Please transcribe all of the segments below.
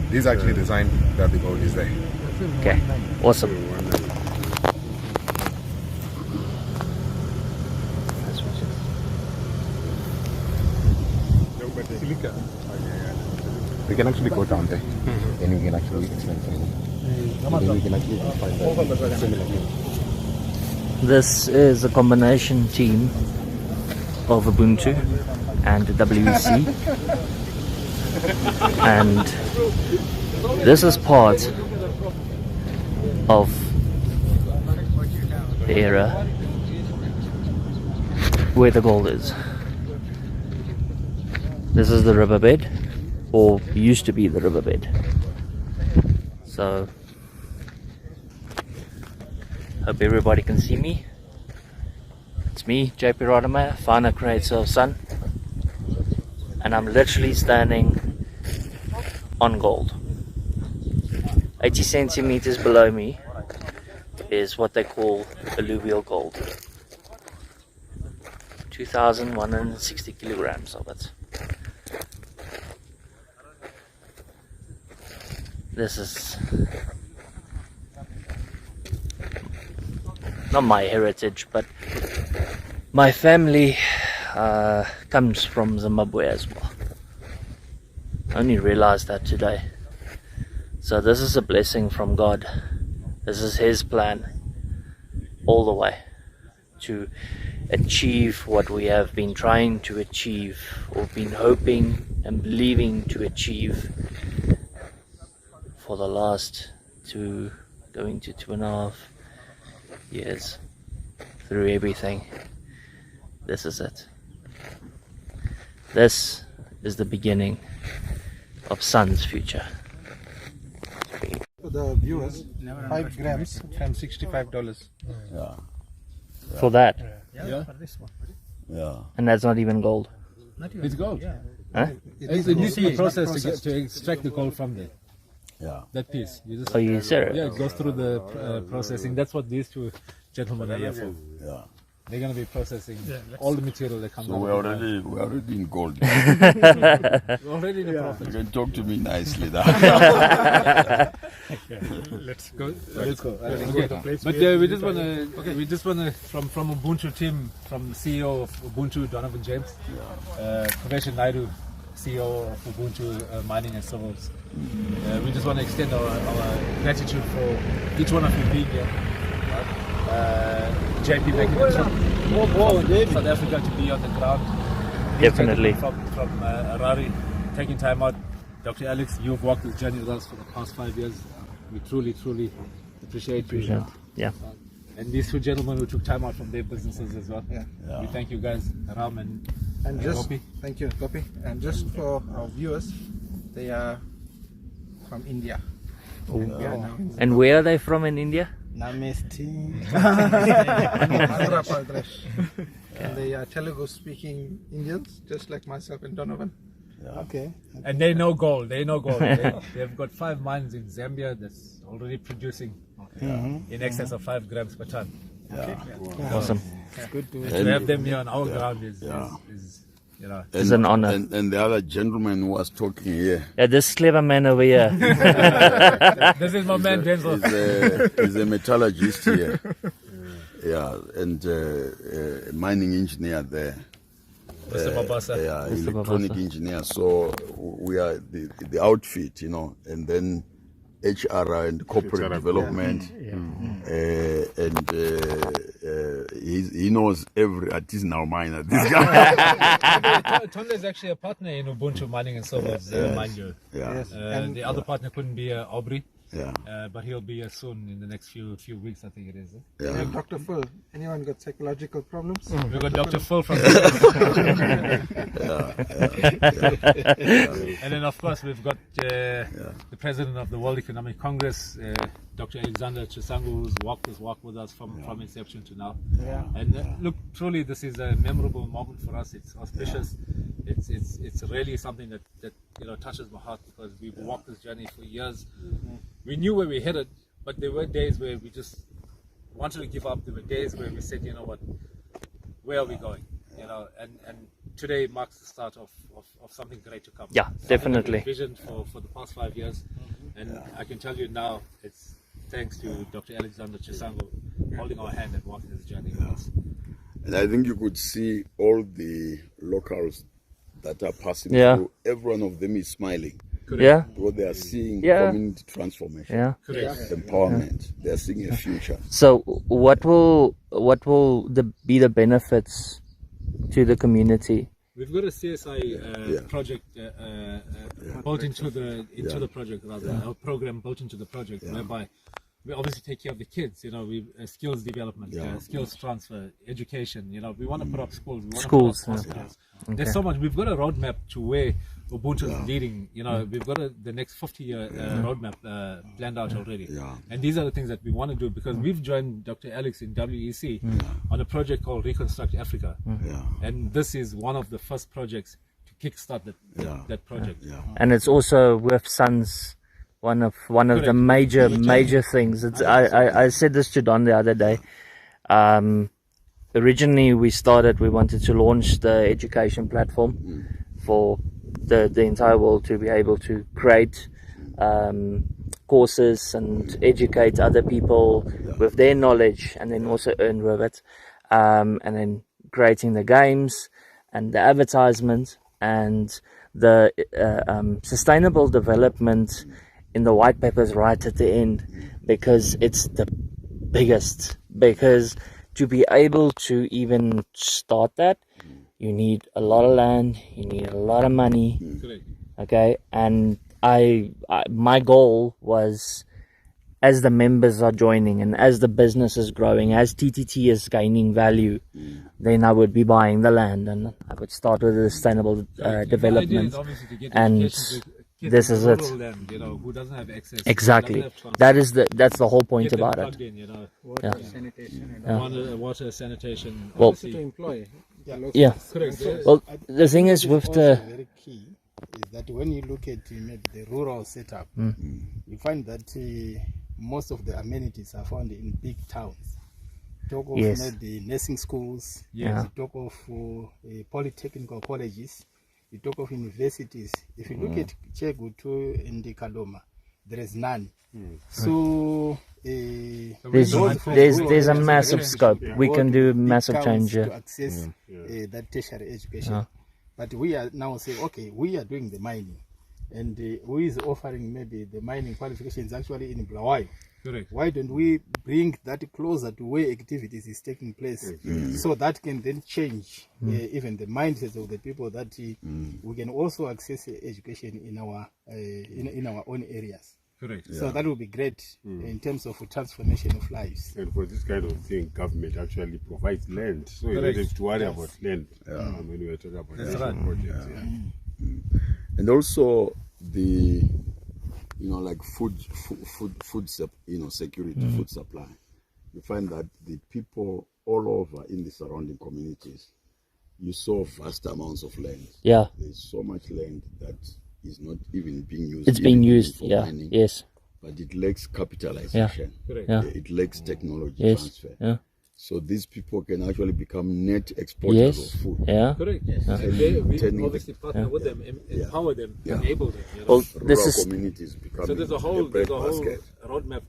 This is actually the sign that the gold is there. Okay, awesome. Silica. We can actually go down there and we can actually explain something. Then we can actually find a similar thing. This is a combination team of Ubuntu and WEC, and this is part of the era where the gold is. This is the riverbed, or used to be the riverbed. So hope everybody can see me. It's me, JP Rodimer, founder creator of Sun, and I'm literally standing on gold. 80 centimeters below me is what they call alluvial gold. 2,160 kilograms of it. This is not my heritage, but my family comes from Zimbabwe as well. I only realized that today. So this is a blessing from God. This is His plan all the way to achieve what we have been trying to achieve, or been hoping and believing to achieve for the last going to 2.5 years. Through everything, this is it. This is the beginning of Sun's future. For the viewers, 5 grams and $65. Yeah. For that, Yeah. For this one. Yeah. and that's not even gold. It's gold. Huh? It's a new process to extract the gold from there. Yeah. That piece. You just, Are you serious? yeah, it goes through the processing. That's what these two gentlemen are here for. Yeah. They're going to be processing all the material that comes So out. we're already in gold. We're already in the You process. can talk to me nicely now. Let's go. Okay. But we just want to from Ubuntu team, from the CEO of Ubuntu, Donovan James, Pravesha Naidu, CEO of Ubuntu Mining and Civils. We just want to extend our gratitude for each one of you being here. JP making the trip from South Africa to be on the ground. Definitely. From Harare, taking time out. Dr. Alex, you've walked this journey with us for the past 5 years. We truly appreciate you. Yeah. And these two gentlemen who took time out from their businesses as well. Yeah. We thank you guys, Ram and just Gopi. thank you, Gopi. And just for our viewers, they are from India. And where are they from in India? Namaste. Andhra Pradesh. And they are Telugu speaking Indians, just like myself and Donovan. Okay. And they know gold. They've got 5 mines in Zambia that's already producing in excess of 5 grams per ton. Awesome. It's good to have them here on our ground is you know. It's an honor. And the other gentleman who was talking here Yeah, this clever man over here. This is my man Denzel. is a metallurgist here. Yeah, and mining engineer there. Mr. Mabasa. Yeah, Mr. electronic Mabasa. engineer. So we are the outfit, you know, and then HR and corporate development. And he knows every artisanal miner. This guy. Tonda is actually a partner in Ubuntu Mining and Civils, mind you. Yeah. The other partner couldn't be Aubrey. Yeah. But he'll be here soon in the next few weeks, I think it is. Yeah. And Dr. Phil, anyone got psychological problems? We've got Dr. Phil from And then of course we've got the president of the World Economic Congress, Dr. Alexander Chisangu, who's walked this walk with us from inception to now. And look, truly this is a memorable moment for us. It's auspicious. It's really something that you know touches my heart, because we've walked this journey for years. We knew where we headed, but there were days where we just wanted to give up. There were days where we said, you know what, where are we going? You know, and today marks the start of something great to come. Yeah, Something that definitely. we've envisioned for the past 5 years, and I can tell you now, it's thanks to Dr. Alexander Chisango holding our hand and walking this journey with us. And I think you could see all the locals that are passing Yeah. through. Every one of them is smiling Yeah, because they are seeing Yeah. community transformation, yeah. empowerment. They are seeing a future. So what will be the benefits to the community? We've got a CSI project built into the project, rather a program built into the project, whereby we obviously take care of the kids. You know, we skills development, skills transfer, education. You know, we want to put up schools, we want to put up hospitals. There's so much. We've got a roadmap to where Ubuntu is leading. You know, we've got the next 50-year roadmap planned out already. And these are the things that we want to do, because we've joined Dr. Alex in WEC on a project called Reconstruct Africa. And this is one of the first projects to kickstart that project. And it's also with Sons, one of the major things. I said this to Don the other day. Originally we wanted to launch the education platform for the entire world to be able to create courses and educate other people with their knowledge, and then also earn with it, and then creating the games and the advertisement and the sustainable development in the white papers right at the end, because it's the biggest. Because to be able to even start that, you need a lot of land, you need a lot of money. Okay, and my goal was, as the members are joining and as the business is growing, as TTT is gaining value, then I would be buying the land and I would start with the sustainable development. And this is it. Land, you know, who doesn't have access, Exactly. That's the whole point about it. in, you know, Water, sanitation, and water, sanitation. Well, to employ. yeah. Correct. Well, the thing is with the very key is that when you look at maybe the rural setup, you find that most of the amenities are found in big towns. Talk of maybe nursing schools, you talk of polytechnical colleges, you talk of universities. If you look at Chegutu and Kaloma, there is none. So there's a massive scope. We can do massive change to access that tertiary education. But we are now saying, okay, we are doing the mining, and who is offering maybe the mining qualifications actually in Blawayo. Correct. Why don't we bring that closer to where activities is taking place, so that can then change even the mindsets of the people, that we can also access education in our own areas. Correct. So that will be great in terms of transformation of lives. And for this kind of thing, government actually provides land, so you don't have to worry about land when we are talking about projects. And also the like food security, food supply. You find that the people all over in the surrounding communities, you saw vast amounts of land. Yeah. There's so much land that is not even being used. It's being used, for mining, yes. but it lacks capitalization. Yeah. It lacks technology Yes. transfer. Yeah. So these people can actually become net exporters of food. Yeah. Correct. Yes. And we Turning- obviously partner with them, empower them, enable them. You know? Well, this Rural is communities becoming So there's a whole breadbasket. roadmap,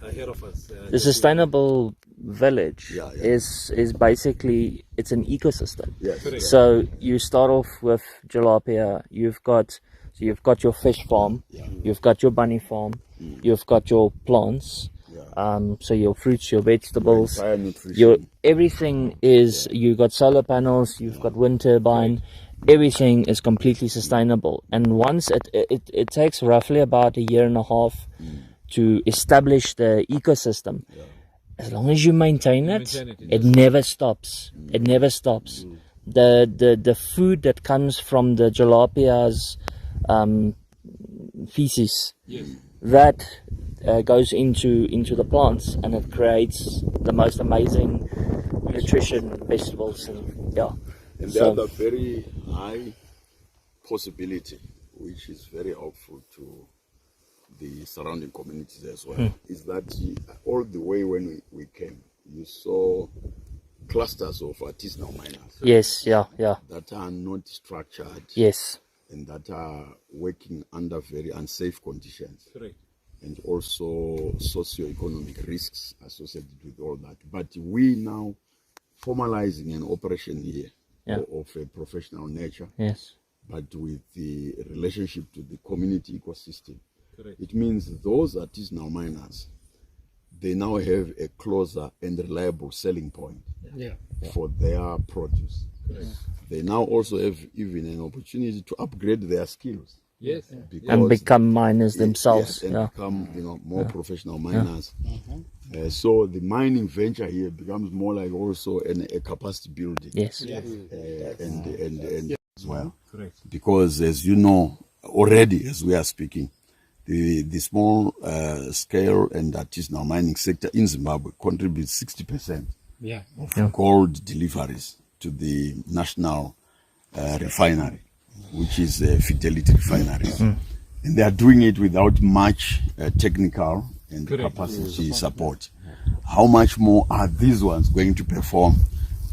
ahead of us. the sustainable village Yeah. is basically, it's an ecosystem. Yes. So you start off with tilapia. You've got your fish farm. You've got your bunny farm. You've got your plants. So your fruits, your vegetables, Entire nutrition. your everything is. You got solar panels. You've got wind turbine. Everything is completely sustainable. And once it takes roughly about 1.5 years to establish the ecosystem. As long as you maintain it, it never stops. It never stops. The food that comes from the jalapea's feces, that goes into the plants, and it creates the most amazing nutrition, vegetables, and And the other very high possibility, which is very helpful to the surrounding communities as well, is that all the way when we came, you saw clusters of artisanal miners Yes, yeah. that are not structured Yes. and that are working under very unsafe conditions. Correct. And also socio-economic risks associated with all that. But we now formalizing an operation here of a professional nature, Yes. but with the relationship to the community ecosystem. Correct. It means those artisanal miners, they now have a closer and reliable selling point for their produce. They now also have even an opportunity to upgrade their skills. Yes. And become miners themselves. Yes, and become more professional miners. So the mining venture here becomes more like also a capacity building. Yes. And as well. Correct. Because as you know already, as we are speaking, the small scale and artisanal mining sector in Zimbabwe contributes 60% of gold deliveries to the national refinery, which is Fidelity Refineries. And they are doing it without much technical and capacity support. How much more are these ones going to perform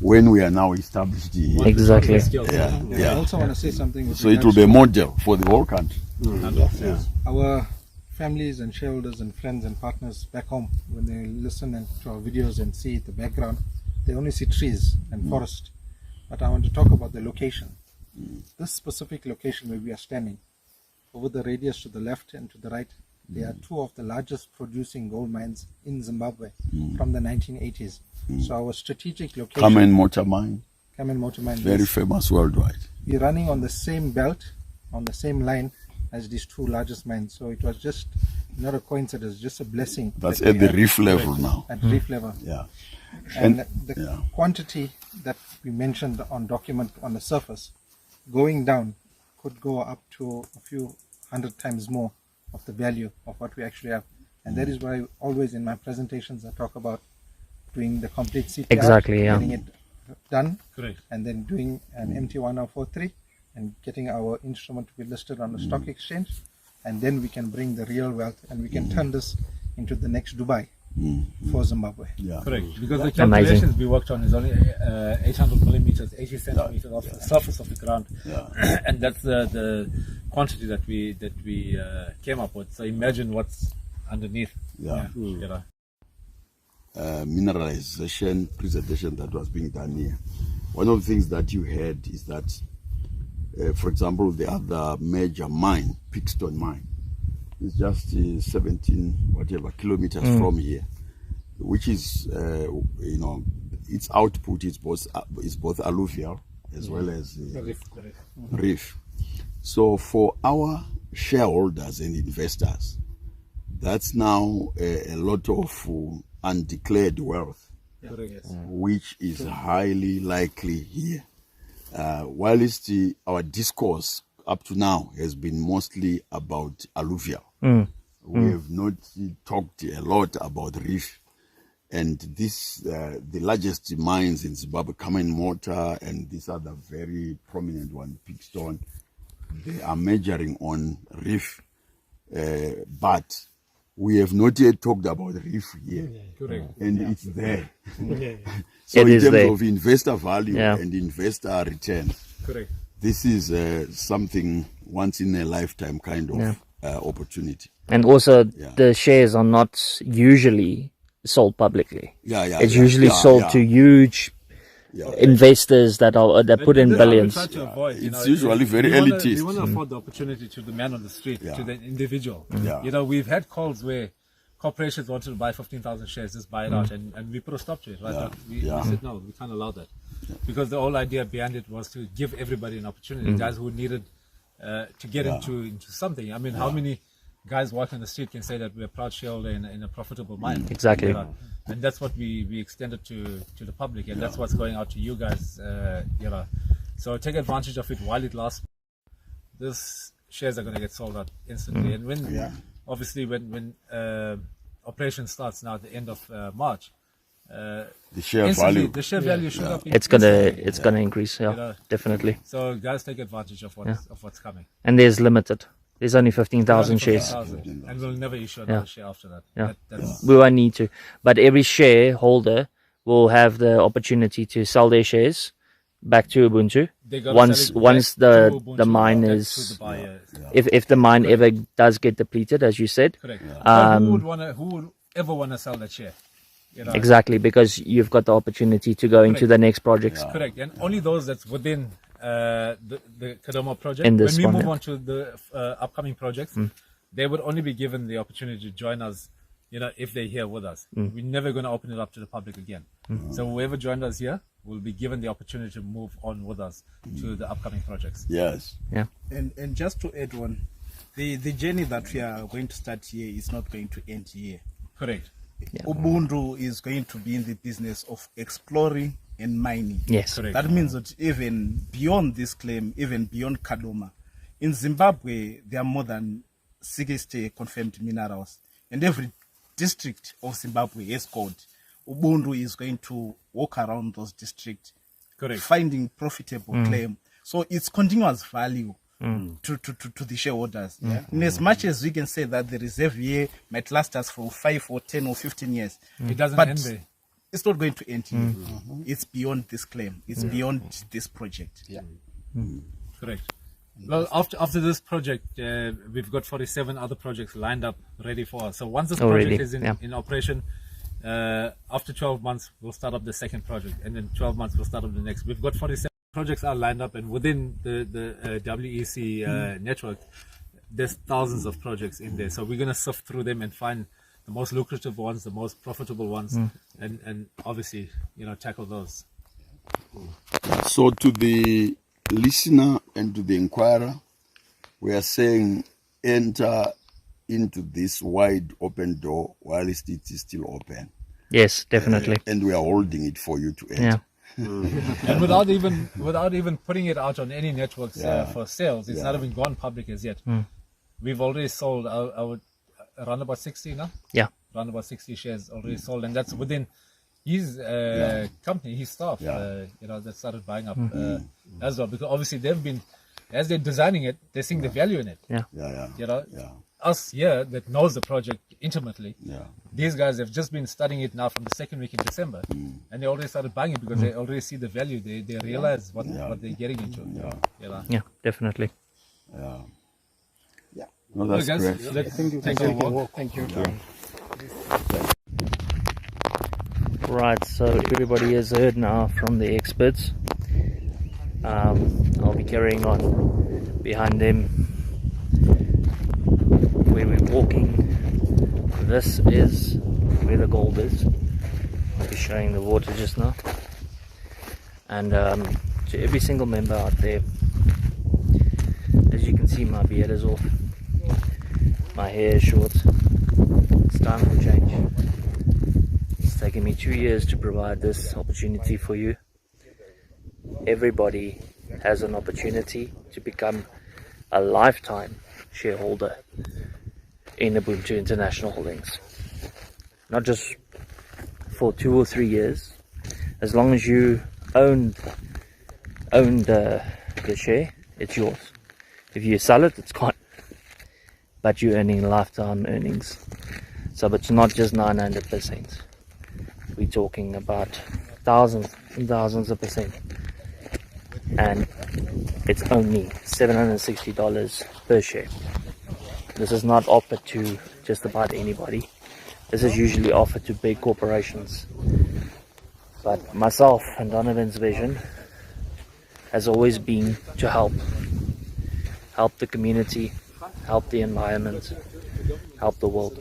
when we are now established here? Exactly. I also want to say something. So it will be a model for the whole country. Our families and shareholders and friends and partners back home, when they listen to our videos and see the background, they only see trees and forest. But I want to talk about the location. This specific location where we are standing, over the radius to the left and to the right, there are two of the largest producing gold mines in Zimbabwe from the 1980s. So our strategic location, Kamen Motor Mine, very famous worldwide. We're running on the same belt, on the same line as these two largest mines. So it was just not a coincidence, just a blessing. That's at the reef level now. At reef level. Yeah. And the quantity that we mentioned on document on the surface, going down could go up to a few 100 times more of the value of what we actually have. And that is why always in my presentations I talk about doing the complete CPR, getting it done, and then doing an MT1043 and getting our instrument to be listed on the stock exchange, and then we can bring the real wealth and we can turn this into the next Dubai for Zimbabwe. Correct, because the calculations we worked on is only 800 millimeters, 80 centimeters off the surface of the ground, and that's the quantity that we came up with. So imagine what's underneath. Mineralization presentation that was being done here. One of the things that you had is that, for example, the other major mine, Pickstone Mine, is just 17 kilometers from here, which is its output is both alluvial as well as reef. So for our shareholders and investors, that's now a lot of undeclared wealth, which is highly likely here. Whilst our discourse up to now has been mostly about alluvial, we have not talked a lot about reef. And this, the largest mines in Zimbabwe, Kamen Motor, and these other very prominent one, Pickstone, they are measuring on reef, but we have not yet talked about reef here, and it's there. So in terms of investor value and investor returns, this is something once in a lifetime kind of opportunity. And also the shares are not usually sold publicly. It's usually sold to huge investors that put in billions. It's usually very elitist. We want to afford the opportunity to the man on the street, to the individual. We've had calls where corporations wanted to buy 15,000 shares, just buy it out, and we put a stop to it. We said no, we can't allow that, because the whole idea behind it was to give everybody an opportunity. Guys who needed to get into something. I mean, how many guys walking on the street can say that we're a proud shareholder in a profitable mine? Exactly. And that's what we extended to the public, and that's what's going out to you guys. So take advantage of it while it lasts. These shares are going to get sold out instantly, and when obviously when operation starts now at the end of March, the share value should up. It's gonna increase. Definitely. So guys, take advantage of what's coming. And there's limited. There's only 15,000 shares. And we'll never issue another share after that. We won't need to. But every shareholder will have the opportunity to sell their shares back to Ubuntu They gotta once sell it once back to Ubuntu, the mine back to is the buyers. if the mine ever does get depleted, as you said. Correct. But who would ever wanna sell that share? You know? Exactly, because you've got the opportunity to go into the next projects. Correct, and only those that's within the Kadoma project. In this when we one, move yeah. on to the upcoming projects, they would only be given the opportunity to join us, you know, if they're here with us. We're never going to open it up to the public again. So whoever joined us here will be given the opportunity to move on with us to the upcoming projects. Yes. Yeah. And just to add on, the journey that we are going to start here is not going to end here. Correct. Yeah. Ubuntu is going to be in the business of exploring and mining. Yes. Correct. That means that even beyond this claim, even beyond Kadoma, in Zimbabwe, there are more than 60 confirmed minerals. And every district of Zimbabwe is called. Ubuntu is going to walk around those districts, Correct. finding profitable claim. So it's continuous value to the shareholders. Yeah? And as much as we can say that the reserve here might last us for 5 or 10 or 15 years, It doesn't but end there. it's not going to end here. It's beyond this claim. It's beyond this project. Yeah. Correct. Well, after this project, we've got 47 other projects lined up, ready for us. So once this Already, project is in operation, after 12 months, we'll start up the second project, and then 12 months, we'll start up the next. We've got 47 projects are lined up, and within the WEC network, there's thousands of projects in there. So we're going to sift through them and find the most lucrative ones, the most profitable ones, and obviously, you know, tackle those. So to the listener and to the inquirer, we are saying enter into this wide open door while it is still open. Yes, definitely. And we are holding it for you to enter. Yeah. And without even putting it out on any networks for sales, it's not even gone public as yet. We've already sold around about 60 now. Yeah. Around about 60 shares already sold, and that's within his company, his staff. You know, that started buying up as well, because obviously they've been, as they're designing it, they're seeing the value in it. Yeah. You know, us here that knows the project intimately. These guys have just been studying it now from the second week in December, and they already started buying it because they already see the value. They realize what they're getting into. You know? Yeah, definitely. No, that's Well, guys, great. let's Thank you. take a walk. Thank you. Right, so everybody has heard now from the experts. I'll be carrying on behind them where we're walking. This is where the gold is. I'll be showing the water just now. And to every single member out there, as you can see, my beard is off, my hair is short. It's time for change. It's taken me 2 years to provide this opportunity for you. Everybody has an opportunity to become a lifetime shareholder in Ubuntu International Holdings. Not just for 2 or 3 years. As long as you own the share, it's yours. If you sell it, it's gone. But you're earning lifetime earnings. So it's not just 900%. We're talking about thousands and thousands of percent. And it's only $760 per share. This is not offered to just about anybody. This is usually offered to big corporations. But myself and Donovan's vision has always been to help the community, help the environment, help the world.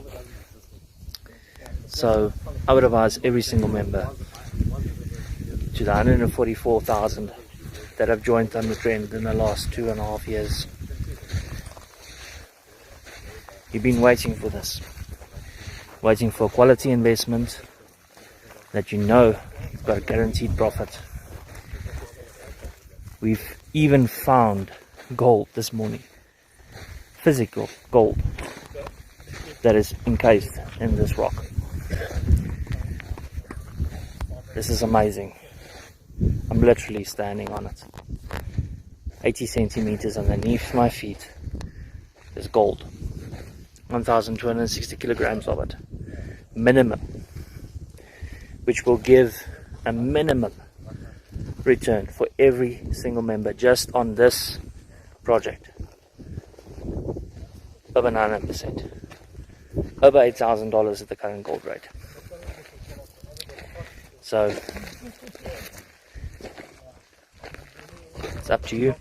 So I would advise every single member, to the 144,000 that have joined Thunder Trend in the last 2.5 years. You've been waiting for this, waiting for a quality investment that you know you've got a guaranteed profit. We've even found gold this morning, physical gold that is encased in this rock. This is amazing. I'm literally standing on it. 80 centimeters underneath my feet is gold. 1,260 kilograms of it, minimum, which will give a minimum return for every single member just on this project. Over 900%. Over $8,000 at the current gold rate. So it's up to you.